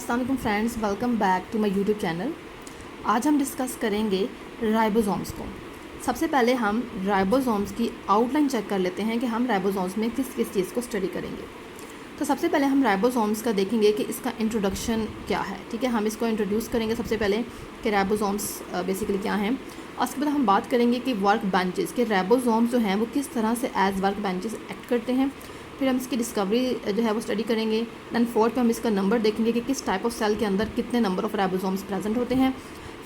अस्सलाम वालेकुम friends, welcome back to my YouTube channel. आज हम डिस्कस करेंगे राइबोसोम्स को। सबसे पहले हम राइबोसोम्स की आउटलाइन चेक कर लेते हैं कि हम राइबोसोम्स में किस किस चीज़ को स्टडी करेंगे। तो सबसे पहले हम राइबोसोम्स का देखेंगे कि इसका इंट्रोडक्शन क्या है। ठीक है, हम इसको इंट्रोड्यूस करेंगे सबसे पहले कि राइबोसोम्स बेसिकली क्या हैं। और उसके बाद हम बात करेंगे कि वर्क बेंचेस के राइबोसोम्स जो हैं वो किस तरह से एज वर्क बेंचेस एक्ट करते हैं। फिर हम इसकी डिस्कवरी जो है वो स्टडी करेंगे। दैन फोर्थ पे हम इसका नंबर देखेंगे कि किस टाइप ऑफ सेल के अंदर कितने नंबर ऑफ राइबोसोम्स प्रेजेंट होते हैं।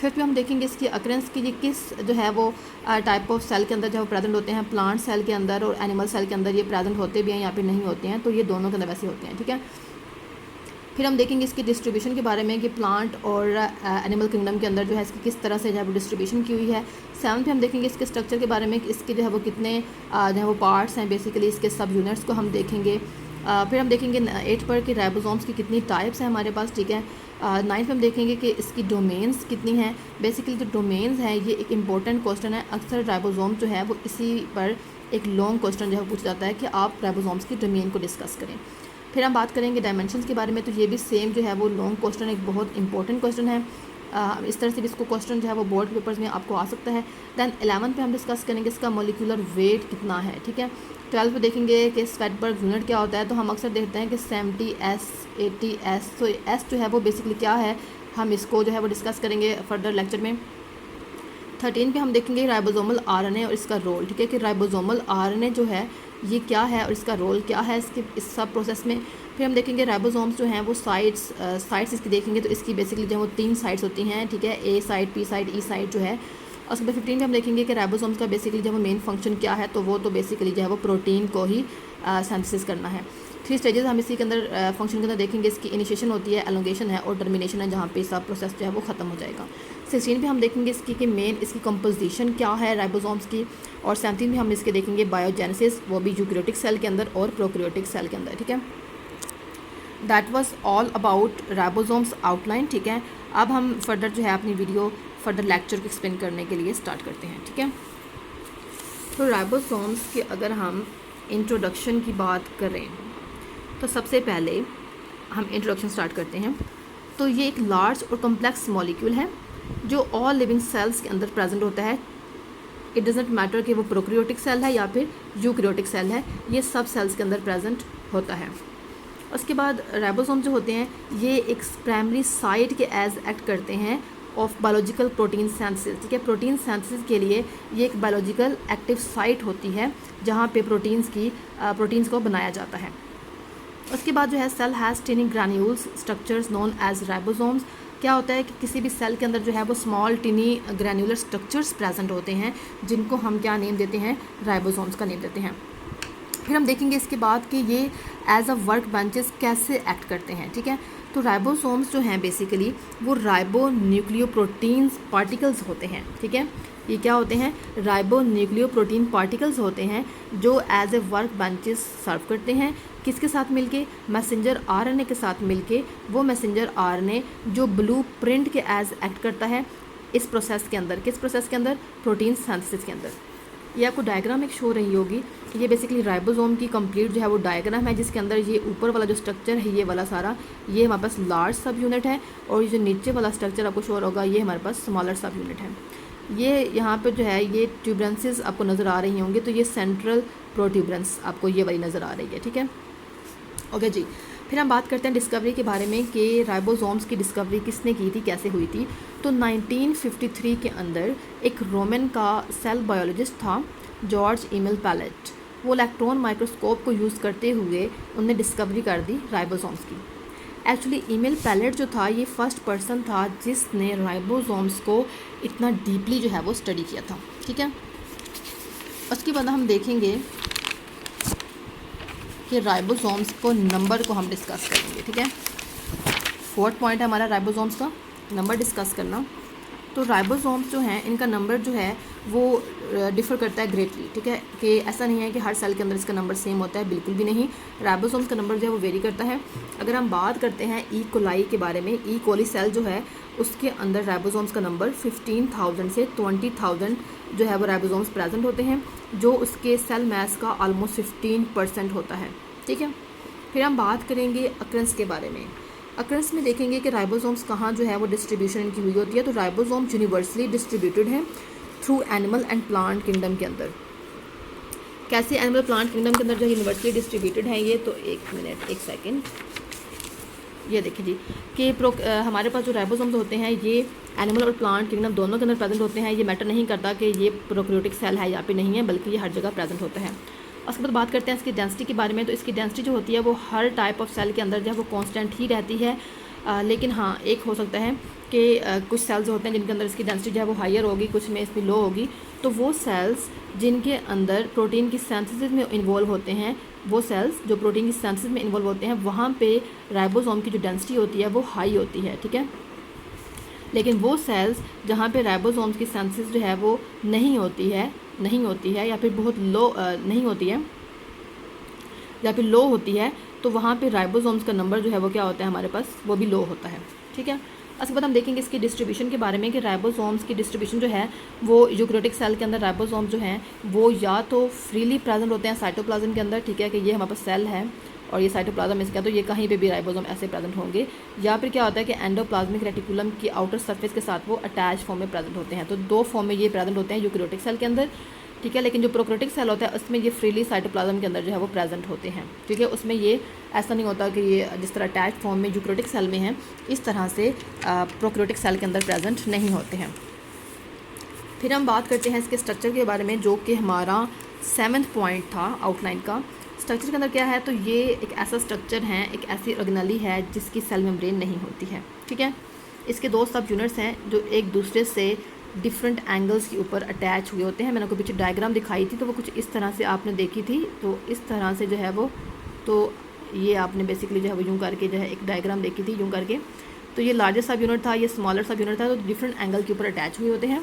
फिर पे हम देखेंगे इसकी अकरेंस की, ये किस जो है वो टाइप ऑफ सेल के अंदर जो प्रेजेंट होते हैं। प्लांट सेल के अंदर और एनिमल सेल के अंदर ये प्रेजेंट होते भी हैं या फिर नहीं होते हैं, तो ये दोनों के अंदर वैसे होते हैं। ठीक है, फिर हम देखेंगे इसकी डिस्ट्रीब्यूशन के बारे में कि प्लांट और एनिमल किंगडम के अंदर जो है इसकी किस तरह से जो है वो डिस्ट्रीब्यूशन की हुई है। 7 पे हम देखेंगे इसके स्ट्रक्चर के बारे में कि इसके जो है वो कितने जो है वो पार्ट्स हैं, बेसिकली इसके सब यूनिट्स को हम देखेंगे। फिर हम देखेंगे 8 पर कि राइबोसोम्स की कितनी टाइप्स हैं हमारे पास। ठीक है, 9 पे हम देखेंगे कि इसकी डोमेन्स कितनी हैं। बेसिकली जो डोमेन्स हैं ये एक इंपॉर्टेंट क्वेश्चन है। अक्सर राइबोसोम जो है वो इसी पर एक लॉन्ग क्वेश्चन जो है पूछा जाता है कि आप राइबोसोम्स की डोमेन को डिस्कस करें। फिर हम बात करेंगे डायमेंशंस के बारे में, तो ये भी सेम जो है वो लॉन्ग क्वेश्चन, एक बहुत इंपॉर्टेंट क्वेश्चन है। इस तरह से भी इसको क्वेश्चन जो है वो बोर्ड पेपर्स में आपको आ सकता है। दैन 11 पे हम डिस्कस करेंगे इसका मोलिकुलर वेट कितना है। ठीक है, 12 पे देखेंगे कि स्वेटबर्ग यूनिट क्या होता है। तो हम अक्सर देखते हैं कि 70s 80s, तो एस जो है वो बेसिकली क्या है, हम इसको जो है वो डिस्कस करेंगे फर्दर लेक्चर में। 13 पे हम देखेंगे राइबोसोमल आरएनए और इसका रोल। ठीक है, कि राइबोसोमल आरएनए जो है ये क्या है और इसका रोल क्या है इसके इस सब प्रोसेस में। फिर हम देखेंगे राइबोसोम्स जो हैं वो साइट्स इसकी देखेंगे, तो इसकी बेसिकली जो है वो 3 साइट्स होती हैं। ठीक है, ए साइट, पी साइट, ई साइट जो है। और उसके बाद 15 पे हम देखेंगे कि राइबोसोम्स का बेसिकली जो है वो मेन फंक्शन क्या है, तो वो तो बेसिकली जो है वो प्रोटीन को ही सिंथेसिस करना है। 3 स्टेजेस हम इसी के अंदर फंक्शन के अंदर देखेंगे। इसकी इनिशिएशन होती है, एलोंगेशन है और टर्मिनेशन है, जहाँ पे सब प्रोसेस जो है वो ख़त्म हो जाएगा। 16 पे हम देखेंगे इसकी कि मेन इसकी कंपोजिशन क्या है राइबोसोम्स की। और 17 में हम इसके देखेंगे बायोजेनेसिस, वो भी यूकैरियोटिक सेल के अंदर और प्रोकैरियोटिक सेल के अंदर। ठीक है, that was all about ribosomes outline. ठीक है, अब हम फर्दर जो है अपनी वीडियो फर्दर लेक्चर को एक्सप्लेन करने के लिए स्टार्ट करते हैं। ठीक है, तो राइबोसोम्स के अगर हम इंट्रोडक्शन की बात करें तो सबसे पहले हम इंट्रोडक्शन स्टार्ट करते हैं। तो ये एक लार्ज और कम्प्लेक्स मॉलिक्यूल है जो ऑल लिविंग सेल्स के अंदर प्रेजेंट होता है। इट डजेंट मैटर कि वो प्रोकैरियोटिक सेल है या फिर यूकैरियोटिक सेल है, ये सब सेल्स के अंदर प्रेजेंट होता है। उसके बाद राइबोसोम जो होते हैं ये एक प्राइमरी साइट के एज एक्ट करते हैं ऑफ बायोलॉजिकल प्रोटीन सिंथेसिस। ठीक है, प्रोटीन सिंथेसिस के लिए ये एक बायोलॉजिकल एक्टिव साइट होती है जहाँ पे प्रोटीन्स को बनाया जाता है। उसके बाद जो है cell has tiny granules structures known as ribosomes. क्या होता है कि किसी भी सेल के अंदर जो है वो स्मॉल टिनी ग्रैन्युलर स्ट्रक्चर्स प्रेजेंट होते हैं जिनको हम क्या नेम देते हैं, राइबोसोम्स का नेम देते हैं। फिर हम देखेंगे इसके बाद कि ये एज अ वर्क बेंचेस कैसे एक्ट करते हैं। ठीक है, तो राइबोसोम्स जो हैं बेसिकली वो राइबो न्यूक्लियोप्रोटीन्स पार्टिकल्स होते हैं। ठीक है, ये क्या होते हैं, राइबो न्यूक्लियोप्रोटीन पार्टिकल्स होते हैं जो एज ए वर्क बेंचेस सर्व करते हैं। किसके साथ मिलके, मैसेंजर आरएनए के साथ मिलके। वो मैसेंजर आरएनए जो ब्लूप्रिंट के एज एक्ट करता है इस प्रोसेस के अंदर। किस प्रोसेस के अंदर, प्रोटीन सिंथेसिस के अंदर। ये आपको डायग्राम एक शो रही होगी, ये बेसिकली राइबोसोम की कंप्लीट जो है वो डायग्राम है जिसके अंदर ये ऊपर वाला जो स्ट्रक्चर है ये वाला सारा ये हमारे पास लार्ज सब यूनिट है और ये जो नीचे वाला स्ट्रक्चर आपको शो होगा ये हमारे पास स्मॉलर सब यूनिट है। ये यहाँ पे जो है ये ट्यूबरेंसेस आपको नज़र आ रही होंगी, तो ये सेंट्रल प्रोट्यूबरेंस आपको ये वाली नज़र आ रही है। ठीक है, ओके जी। फिर हम बात करते हैं डिस्कवरी के बारे में कि राइबोसोम्स की डिस्कवरी किसने की थी, कैसे हुई थी। तो 1953 के अंदर एक रोमन का सेल बायोलॉजिस्ट था जॉर्ज इमेल पैलेट। वो इलेक्ट्रॉन माइक्रोस्कोप को यूज़ करते हुए उनने डिस्कवरी कर दी राइबोसोम्स की। एक्चुअली इमेल पैलेट जो था ये फर्स्ट पर्सन था जिसने राइबोसोम्स को इतना डीपली जो है वो स्टडी किया था। ठीक है, उसके बाद हम देखेंगे कि राइबोसोम्स को नंबर को हम डिस्कस करेंगे। ठीक है, 4th पॉइंट है हमारा राइबोसोम्स का नंबर डिस्कस करना। तो राइबोसोम्स जो हैं इनका नंबर जो है वो डिफ़र करता है ग्रेटली। ठीक है, कि ऐसा नहीं है कि हर सेल के अंदर इसका नंबर सेम होता है, बिल्कुल भी नहीं। राइबोसोम्स का नंबर जो है वो वेरी करता है। अगर हम बात करते हैं ई कोलाई के बारे में, ई कोली सेल जो है उसके अंदर राइबोसोम्स का नंबर 15,000 से 20,000 जो है वो राइबोसोम्स प्रेजेंट होते हैं, जो उसके सेल मैस का ऑलमोस्ट 15% होता है। ठीक है, फिर हम बात करेंगे अक्रेंस के बारे में। अक्रंस में देखेंगे कि राइबोसोम्स कहाँ जो है वो डिस्ट्रीब्यूशन इनकी हुई होती है। तो राइबोसोम्स यूनिवर्सली डिस्ट्रीब्यूटेड हैं through animal and plant kingdom के अंदर। कैसे एनिमल प्लांट किंगडम के अंदर जो यूनिवर्सली डिस्ट्रीब्यूटेड हैं ये, तो एक मिनट एक सेकेंड, ये देखिए जी कि हमारे पास जो राइबोसोम्स होते हैं ये एनिमल और प्लांट किंगडम दोनों के अंदर प्रेजेंट होते हैं। ये मैटर नहीं करता कि ये प्रोकैरियोटिक सेल है या पे नहीं है, बल्कि ये हर जगह प्रेजेंट होता है। उसके बाद बात करते हैं इसकी डेंसिटी के बारे में। तो इसकी डेंसिटी जो होती है वो हर टाइप ऑफ सेल के अंदर जो है वो कांस्टेंट ही रहती है। लेकिन हाँ, एक हो सकता है कि कुछ सेल्स जो होते हैं जिनके अंदर इसकी डेंसिटी जो है वो हायर होगी, कुछ में इसकी लो होगी। तो वो सेल्स जिनके अंदर प्रोटीन की सिंथेसिस में इन्वॉल्व होते हैं, वो सेल्स जो प्रोटीन की सिंथेसिस में इन्वॉल्व होते हैं, वहाँ पे राइबोसोम की जो डेंसिटी होती है वो हाई होती है, ठीक है। लेकिन वो सेल्स जहाँ पे राइबोसोम्स की सिंथेसिस जो है वो नहीं होती है या फिर बहुत लो नहीं होती है या फिर लो होती है, तो वहाँ पे राइबोसोम्स का नंबर जो है वो क्या होता है हमारे पास, वो भी लो होता है, ठीक है। उसके बाद हम देखेंगे इसकी डिस्ट्रीब्यूशन के बारे में कि राइबोसोम्स की डिस्ट्रीब्यूशन जो है वो यूकैरियोटिक सेल के अंदर राइबोसोम जो हैं वो या तो फ्रीली प्रेजेंट होते हैं साइटोप्लाज्म के अंदर, ठीक है, कि ये हमारे पास सेल है और ये साइटोप्लाज्म इसका, तो ये कहीं पे भी राइबोसोम ऐसे प्रेजेंट होंगे। या फिर क्या होता है कि एंडोप्लाज्मिक रेटिकुलम की आउटर सरफेस के साथ वो अटैच फॉर्म में प्रेजेंट होते हैं। तो दो फॉर्म में ये प्रेजेंट होते हैं यूकैरियोटिक सेल के अंदर, ठीक है। लेकिन जो प्रोकैरियोटिक सेल होता है उसमें ये फ्रीली साइटोप्लाज्म के अंदर जो है वो प्रेजेंट होते हैं, ठीक है। उसमें ये ऐसा नहीं होता कि ये जिस तरह अटैच फॉर्म में यूकैरियोटिक सेल में है, इस तरह से प्रोकैरियोटिक सेल के अंदर प्रेजेंट नहीं होते हैं। फिर हम बात करते हैं इसके स्ट्रक्चर के बारे में, जो कि हमारा 7th पॉइंट था आउटलाइन का। स्ट्रक्चर के अंदर क्या है, तो ये एक ऐसा स्ट्रक्चर है, एक ऐसी ऑर्गेनेली है जिसकी सेल मेम्ब्रेन नहीं होती है, ठीक है। इसके दो सब यूनिट्स हैं जो एक दूसरे से डिफरेंट एंगल्स के ऊपर अटैच हुए होते हैं। मैंने आपको पीछे डायग्राम दिखाई थी, तो वो कुछ इस तरह से आपने देखी थी। तो इस तरह से जो है वो, तो ये आपने बेसिकली जो है वो यूँ करके जो है एक डायग्राम देखी थी यूँ करके। तो ये लार्जर सब यूनिट था, ये स्मॉलर सब यूनिट था, तो डिफरेंट एंगल के ऊपर अटैच हुए होते हैं।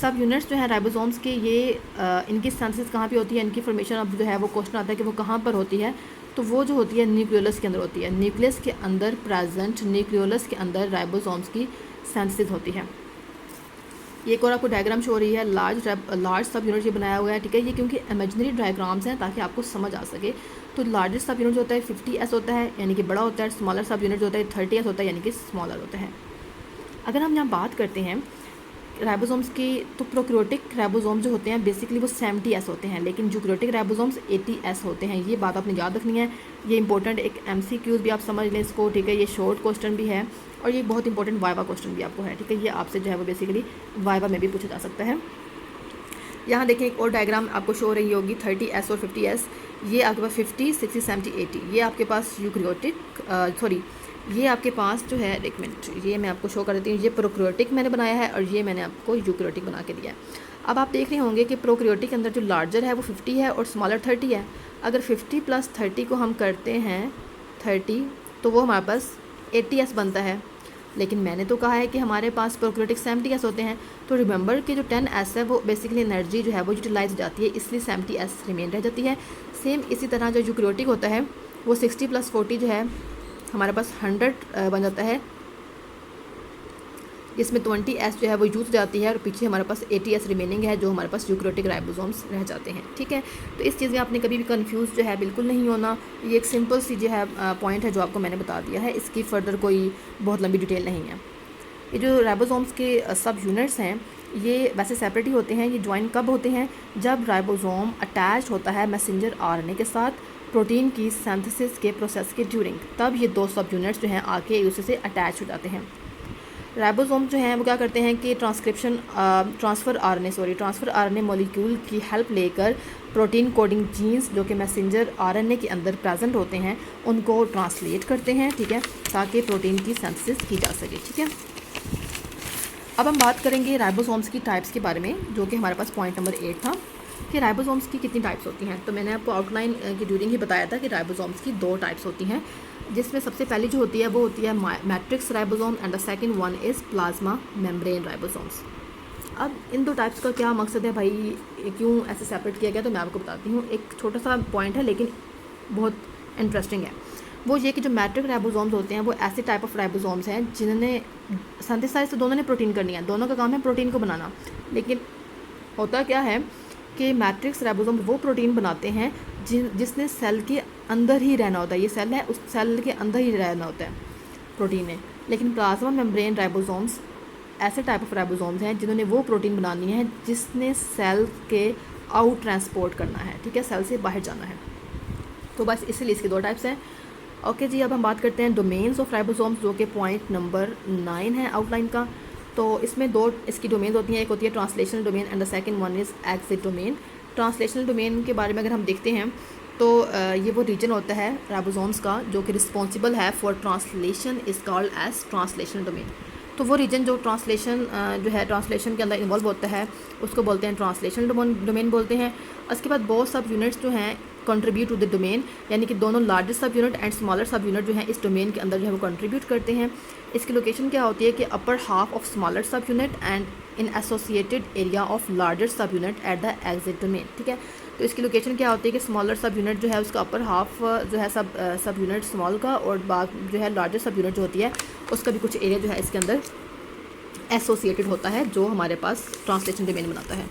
सब यूनिट्स जो है राइबोसोम्स के, ये इनकी सिंथेसिस कहाँ पे होती है, इनकी फॉर्मेशन अब जो है वो क्वेश्चन आता है कि वो कहाँ पर होती है। तो वो जो होती है न्यूक्लियोलस के अंदर होती है। न्यूक्लियस के अंदर प्रेजेंट न्यूक्लियोलस के अंदर राइबोसोम्स की सिंथेसिस होती है। ये एक और आपको डायग्राम शो हो रही है, लार्ज सब यूनिट ये बनाया हुआ है, ठीक है। ये क्योंकि इमेजिनरी डायग्राम्स हैं ताकि आपको समझ आ सके। तो लार्जेस्ट सब यूनिट जो होता है 50S होता है, यानी कि बड़ा होता है। स्मॉलर सब यूनिट जो होता है 30S होता है, यानी कि स्मॉलर होता है। अगर हम यहाँ बात करते हैं राइबोसोम्स की, तो प्रोकैरियोटिक राइबोसोम जो होते हैं बेसिकली वो 70S होते हैं, लेकिन यूकैरियोटिक राइबोसोम्स 80S होते हैं। ये बात आपने याद रखनी है, ये इंपॉर्टेंट एक MCQs भी आप समझ लें इसको, ठीक है। ये शॉर्ट क्वेश्चन भी है और ये बहुत इंपॉर्टेंट वाइवा क्वेश्चन भी आपको है, ठीक है। ये आपसे जो है वो बेसिकली वाइवा में भी पूछा जा सकता है। यहाँ देखें एक और डायग्राम आपको शो रही होगी 30S और 50S। ये आपके पास 50, 60, 70, 80 ये आपके पास यूकैरियोटिक ये आपके पास जो है, एक मिनट ये मैं आपको शो कर देती हूँ। ये प्रोकैरियोटिक मैंने बनाया है और ये मैंने आपको यूकैरियोटिक बना के दिया है। अब आप देख रहे होंगे कि प्रोकैरियोटिक के अंदर जो लार्जर है वो 50 है और स्मॉलर 30 है। अगर 50 + 30 को हम करते हैं 30, तो वो हमारे पास 80S बनता है। लेकिन मैंने तो कहा है कि हमारे पास प्रोकैरियोटिक 70S होते हैं। तो रिमेंबर कि जो 10S है वो बेसिकली एनर्जी जो है वो यूटिलाइज हो जाती है, इसलिए 70S रिमेन रह जाती है। सेम इसी तरह जो यूकैरियोटिक होता है वो 60 + 40 जो है हमारे पास 100 बन जाता है, इसमें 20S जो है वो यूज जाती है और पीछे हमारे पास 80S रिमेनिंग है, जो हमारे पास यूकैरियोटिक राइबोसोम्स रह जाते हैं, ठीक है। तो इस चीज़ में आपने कभी भी कंफ्यूज जो है बिल्कुल नहीं होना। ये एक सिंपल सी जो है पॉइंट है जो आपको मैंने बता दिया है, इसकी फर्दर कोई बहुत लंबी डिटेल नहीं है। ये जो राइबोसोम्स के सब यूनिट्स हैं ये वैसे सेपरेट ही होते हैं। ये ज्वाइन कब होते हैं, जब राइबोसोम अटैच होता है मैसेंजर RNA के साथ प्रोटीन की सिंथेसिस के प्रोसेस के ड्यूरिंग, तब ये दो सब यूनिट्स जो हैं आके एक दूसरे से अटैच हो जाते हैं। राइबोसोम जो हैं वो क्या करते हैं कि ट्रांसफ़र RNA मॉलिक्यूल की हेल्प लेकर प्रोटीन कोडिंग जीन्स जो कि मैसेंजर RNA के अंदर प्रेजेंट होते हैं उनको ट्रांसलेट करते हैं, ठीक है, ताकि प्रोटीन की सिंथेसिस की जा सके, ठीक है। अब हम बात करेंगे राइबोसोम्स की टाइप्स के बारे में, जो कि हमारे पास पॉइंट नंबर 8 था कि राइबोसोम्स की कितनी टाइप्स होती हैं। तो मैंने आपको आउटलाइन की ड्यूरिंग ही बताया था कि राइबोसोम्स की 2 टाइप्स होती हैं, जिसमें सबसे पहली जो होती है वो होती है matrix ribosome and the second one is plasma membrane ribosomes. अब इन 2 टाइप्स का क्या मकसद है भाई, क्यों ऐसे सेपरेट किया गया, तो मैं आपको बताती हूँ। एक छोटा सा पॉइंट है लेकिन बहुत इंटरेस्टिंग है। वो ये कि जो मैट्रिक राइबोसोम्स होते हैं वो ऐसे टाइप ऑफ राइबोसोम्स हैं जिन्होंने सिंथेसाइज तो दोनों ने प्रोटीन करनी है, दोनों का काम है प्रोटीन को बनाना। लेकिन होता क्या है कि मैट्रिक्स राइबोसोम वो प्रोटीन बनाते हैं जिसने सेल के अंदर ही रहना होता है। ये सेल है, उस सेल के अंदर ही रहना होता है। प्रोटीन है, लेकिन प्लाज्मा मेम्ब्रेन राइबोसोम्स ऐसे टाइप ऑफ राइबोसोम्स हैं जिन्होंने वो प्रोटीन बनानी है जिसने सेल के आउट ट्रांसपोर्ट करना है, ठीक है, सेल से बाहर जाना है। तो बस इसीलिए इसके 2 टाइप्स हैं। ओके जी, अब हम बात करते हैं डोमेन्स ऑफ राइबोसोम्स, जो कि पॉइंट नंबर 9 है आउटलाइन का। तो इसमें 2 इसकी डोमेन्स होती हैं, एक होती है translational domain and the second one is exit domain. Translational domain के बारे में अगर हम देखते हैं तो ये वो रीजन होता है राइबोसोम्स का जो कि रिस्पॉन्सिबल है for translation is called as translational domain. तो वो रीजन जो ट्रांसलेशन जो है ट्रांसलेशन के अंदर इन्वॉल्व होता है उसको बोलते हैं ट्रांसलेशनल डोमेन बोलते हैं। उसके बाद बहुत सब यूनिट्स जो हैं कंट्रीब्यूट टू द डोमेन, यानी कि दोनों लार्जेस्ट सब यूनिट एंड स्मॉलर सब यूनिट जो हैं इस डोमेन के अंदर जो है वो कंट्रीब्यूट करते हैं। इसकी लोकेशन क्या होती है कि अपर हाफ ऑफ स्मॉलर सब unit and in associated area of larger सब unit at the exit domain, ठीक है। तो इसकी लोकेशन क्या होती है कि स्मॉलर सब यूनिट जो है उसका अपर हाफ जो है सब यूनिट स्मॉल का, और बाद जो है लार्जर सब यूनिट जो होती है उसका भी कुछ एरिया जो है इसके अंदर एसोसिएटेड होता है, जो हमारे पास ट्रांसलेशन डोमेन बनाता है।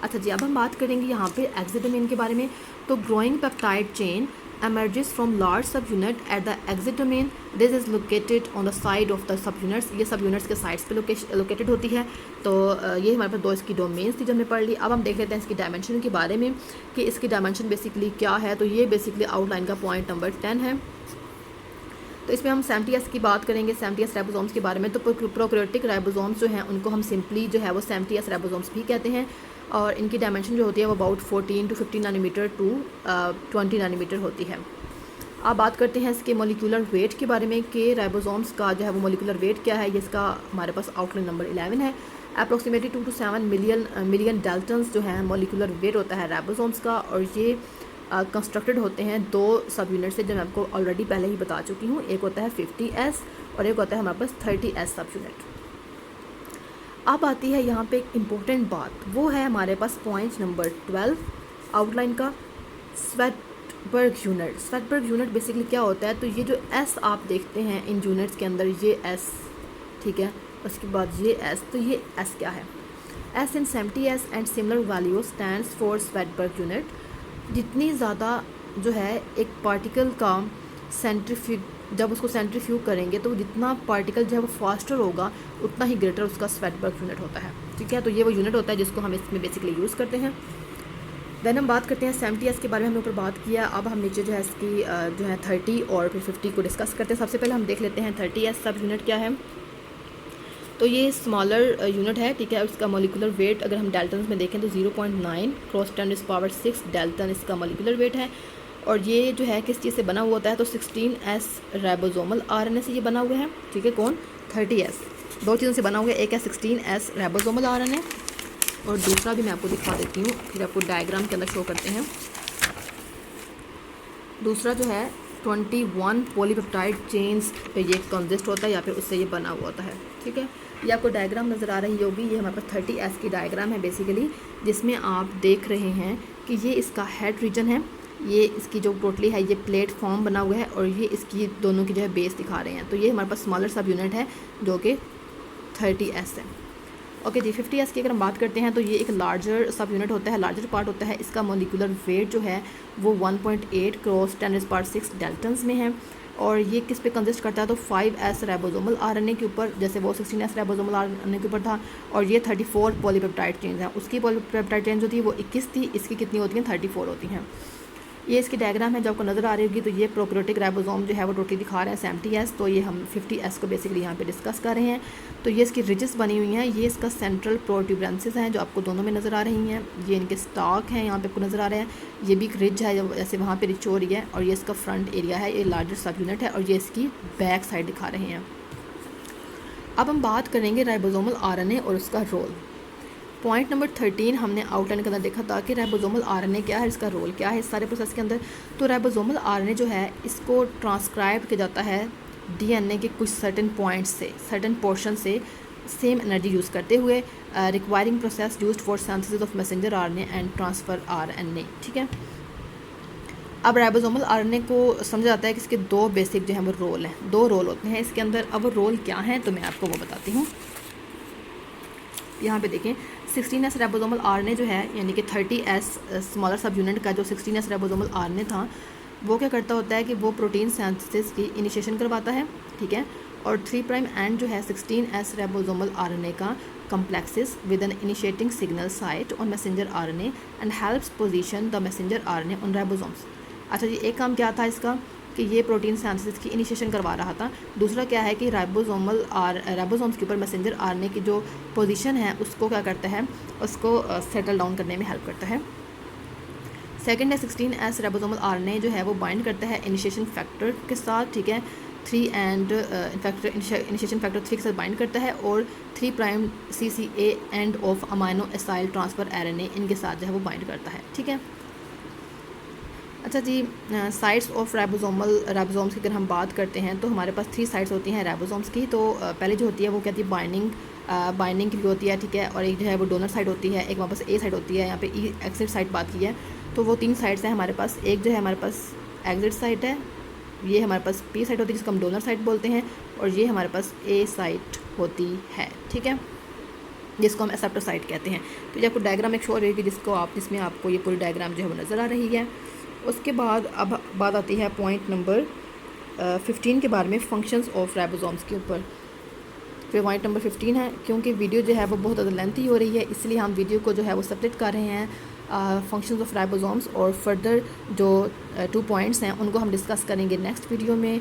अच्छा जी, अब हम बात करेंगे यहाँ पे एक्सिट डोमेन के बारे में। तो growing peptide chain emerges from large subunit at the exit domain. This is located on the side of the subunits. ये subunits के sides पे लोकेटेड होती है। तो ये हमारे पास 2 इसकी डोमेन्स थी जो हमने पढ़ ली। अब हम देख लेते हैं इसकी डायमेंशन के बारे में कि इसकी डायमेंशन बेसिकली क्या है। तो ये बेसिकली आउटलाइन का पॉइंट नंबर 10 है। तो इसमें हम 70S की बात करेंगे, 70S राइबोसोम्स के बारे में। तो प्रोकैरियोटिक राइबोसोम्स जो हैं उनको हम सिंपली जो है वो 70S राइबोसोम्स भी कहते हैं, और इनकी डायमेंशन जो होती है वो about 14 to 15 nanometre to 20 nanometre होती है। अब बात करते हैं इसके मोलिकुलर वेट के बारे में कि राइबोसोम्स का जो है वो मोलिकुलर वेट क्या है। ये इसका हमारे पास आउटलाइन नंबर 11 है। अप्रोक्सीमेटली 2 to 7 मिलियन डाल्टन्स जो है मोलिकुलर वेट होता है राइबोसोम्स का, और ये कंस्ट्रक्टेड होते हैं 2 सब यूनिट से जो मैं आपको ऑलरेडी पहले ही बता चुकी हूँ। एक होता है 50S और एक होता है हमारे पास 30S सब यूनिट। अब आती है यहाँ पे एक इम्पोर्टेंट बात, वो है हमारे पास पॉइंट नंबर 12 आउटलाइन का, Svedberg unit. Svedberg unit basically क्या होता है, तो ये जो S आप देखते हैं इन यूनिट्स के अंदर, ये S, ठीक है, उसके बाद ये S, तो ये S क्या है, S in 70S and similar value stands for Svedberg unit. जितनी ज़्यादा जो है एक पार्टिकल का जब उसको सेंट्रीफ्यूग करेंगे तो जितना पार्टिकल जो है वो फास्टर होगा उतना ही ग्रेटर उसका स्वेटबर्ग यूनिट होता है, ठीक है। तो ये वो यूनिट होता है जिसको हम इसमें बेसिकली यूज़ करते हैं। देन हम बात करते हैं 70S के बारे में, हमने ऊपर बात किया। अब हम नीचे जो है इसकी जो है 30 और फिर 50 को डिस्कस करते हैं। सबसे पहले हम देख लेते हैं 30S सब यूनिट क्या है। तो ये स्मॉलर यूनिट है, ठीक है। इसका मोलिकुलर वेट अगर हम डाल्टन्स में देखें तो 0.9 क्रॉस 10⁻⁶ डाल्टन इसका मोलिकुलर वेट है। और ये जो है किस चीज़ से बना हुआ होता है, तो 16S राइबोसोमल RNA से ये बना हुआ है, ठीक है। कौन, 30S 2 चीज़ों से बना हुआ है, एक है 16S राइबोसोमल RNA और दूसरा भी मैं आपको दिखा देती हूँ, फिर आपको डायग्राम के अंदर शो करते हैं। दूसरा जो है 21 पॉलीपेप्टाइड चेन्स पे ये कंसिस्ट होता है या फिर उससे ये बना हुआ होता है, ठीक है। ये आपको डायग्राम नज़र आ रही होगी, ये हमारे पास 30S की डायग्राम है बेसिकली, जिसमें आप देख रहे हैं कि ये इसका हेड रीजन है, ये इसकी जो टोटली है ये प्लेटफॉर्म बना हुआ है, और ये इसकी दोनों की जो है बेस दिखा रहे हैं। तो ये हमारे पास स्मॉलर सब यूनिट है जो कि 30S है। ओके जी, 50S की अगर हम बात करते हैं तो ये एक लार्जर सब यूनिट होता है, लार्जर पार्ट होता है। इसका मोलिकुलर वेट जो है वो 1.8 क्रॉस 10⁻⁶ डाल्टन्स में है, और ये किस पे कंसिस्ट करता है, तो 5S राइबोसोमल RNA के ऊपर, जैसे वो 16S राइबोसोमल RNA के ऊपर था, और ये 34 पॉलीपेप्टाइड चेन्स हैं। उसकी पॉलीपेप्टाइड चेन्स जो थी वो 21 थी, इसकी कितनी होती हैं, 34 होती हैं। ये इसकी डायग्राम है जो आपको नज़र आ रही होगी। तो ये प्रोकैरियोटिक राइबोसोम जो है वो टोटली दिखा रहे हैं 70S, तो ये हम 50S को बेसिकली यहाँ पे डिस्कस कर रहे हैं। तो ये इसकी रिजेस बनी हुई हैं, ये इसका सेंट्रल प्रोट्यूबरेंसेस हैं जो आपको दोनों में नज़र आ रही हैं, ये इनके स्टॉक हैं यहाँ पे आपको नज़र आ रहे हैं। ये भी एक रिज है जैसे वहाँ पे रिच हो रही है, और ये इसका फ्रंट एरिया है, ये लार्जर सब यूनिट है, और ये इसकी बैक साइड दिखा रहे हैं। अब हम बात करेंगे राइबोसोमल RNA और उसका रोल। पॉइंट नंबर 13 हमने आउटलाइन के अंदर देखा था कि राइबोसोमल RNA क्या है, इसका रोल क्या है इस सारे प्रोसेस के अंदर। तो राइबोसोमल RNA जो है इसको ट्रांसक्राइब किया जाता है DNA के कुछ सर्टेन पॉइंट्स से, सर्टेन पोर्शन से सेम एनर्जी यूज़ करते हुए, requiring process used for synthesis of messenger RNA and transfer RNA, ठीक है। अब राइबोसोमल RNA को समझा जाता है कि इसके 2 बेसिक जो है वो रोल हैं, 2 रोल होते हैं इसके अंदर। अब वो रोल क्या हैं तो मैं आपको वो बताती हूँ। यहाँ पे देखें 16S राइबोसोमल RNA जो है, यानी कि 30S स्मॉलर सब यूनिट का जो 16S राइबोसोमल RNA था, वो क्या करता होता है कि वो प्रोटीन सिंथेसिस की इनिशिएशन करवाता है, ठीक है। और 3 प्राइम एंड जो है 16S राइबोसोमल आरएनए का complexes with an initiating signal site on messenger RNA and helps position the messenger RNA on ribosomes। अच्छा जी, एक काम क्या था इसका कि ये प्रोटीन सिंथेसिस की इनिशिएशन करवा रहा था। दूसरा क्या है कि राइबोसोम्स के ऊपर मैसेंजर आरएनए की जो पोजीशन है उसको क्या करता है, उसको सेटल डाउन करने में हेल्प करता है। सेकंड है 16S राइबोसोमल आरएनए जो है वो बाइंड करता है इनिशिएशन फैक्टर के साथ, ठीक है। 3 एंड इनिशिएशन फैक्टर 3 के साथ बाइंड करता है और 3 prime CCA end of amino acyl transfer RNA इनके साथ जो है वो बाइंड करता है, ठीक है। अच्छा जी, साइट्स ऑफ राइबोसोम्स की अगर हम बात करते हैं तो हमारे पास 3 साइट्स होती हैं राइबोसोम्स की। तो पहले जो होती है वो कहती है बाइंडिंग की होती है, ठीक है। और एक जो है वो डोनर साइट होती है, एक हमारे पास ए साइट होती है, यहाँ पे ई एक्सिट साइट बात की है। तो वो 3 साइट्स हैं हमारे पास। एक जो है हमारे पास एग्जिट साइट है, ये हमारे पास पी साइट होती है जिसको हम डोनर साइट बोलते हैं, और ये हमारे पास ए साइट होती है, ठीक है, जिसको हम एक्सेप्टर साइट कहते हैं। तो ये आपको डायग्राम एक शो रहेगी जिसमें आपको ये पूरी डायग्राम जो है वो नज़र आ रही है। उसके बाद अब बात आती है पॉइंट नंबर 15 के बारे में, फंक्शंस ऑफ राइबोसोम्स के ऊपर। फिर पॉइंट नंबर 15 है, क्योंकि वीडियो जो है वो बहुत ज़्यादा लेंथी हो रही है इसलिए हम वीडियो को जो है वो सेपरेट कर रहे हैं फंक्शंस ऑफ राइबोसोम्स, और फर्दर जो 2 पॉइंट्स हैं उनको हम डिस्कस करेंगे नेक्स्ट वीडियो में।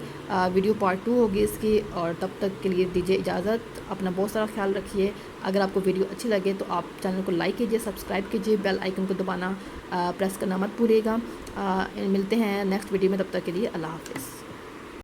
वीडियो पार्ट 2 होगी इसकी, और तब तक के लिए दीजिए इजाज़त। अपना बहुत सारा ख्याल रखिए। अगर आपको वीडियो अच्छी लगे तो आप चैनल को लाइक कीजिए, सब्सक्राइब कीजिए, बेल आइकन को दबाना प्रेस करना मत भूलिएगा। मिलते हैं नेक्स्ट वीडियो में, तब तक के लिए अल्लाह हाफ़िज़।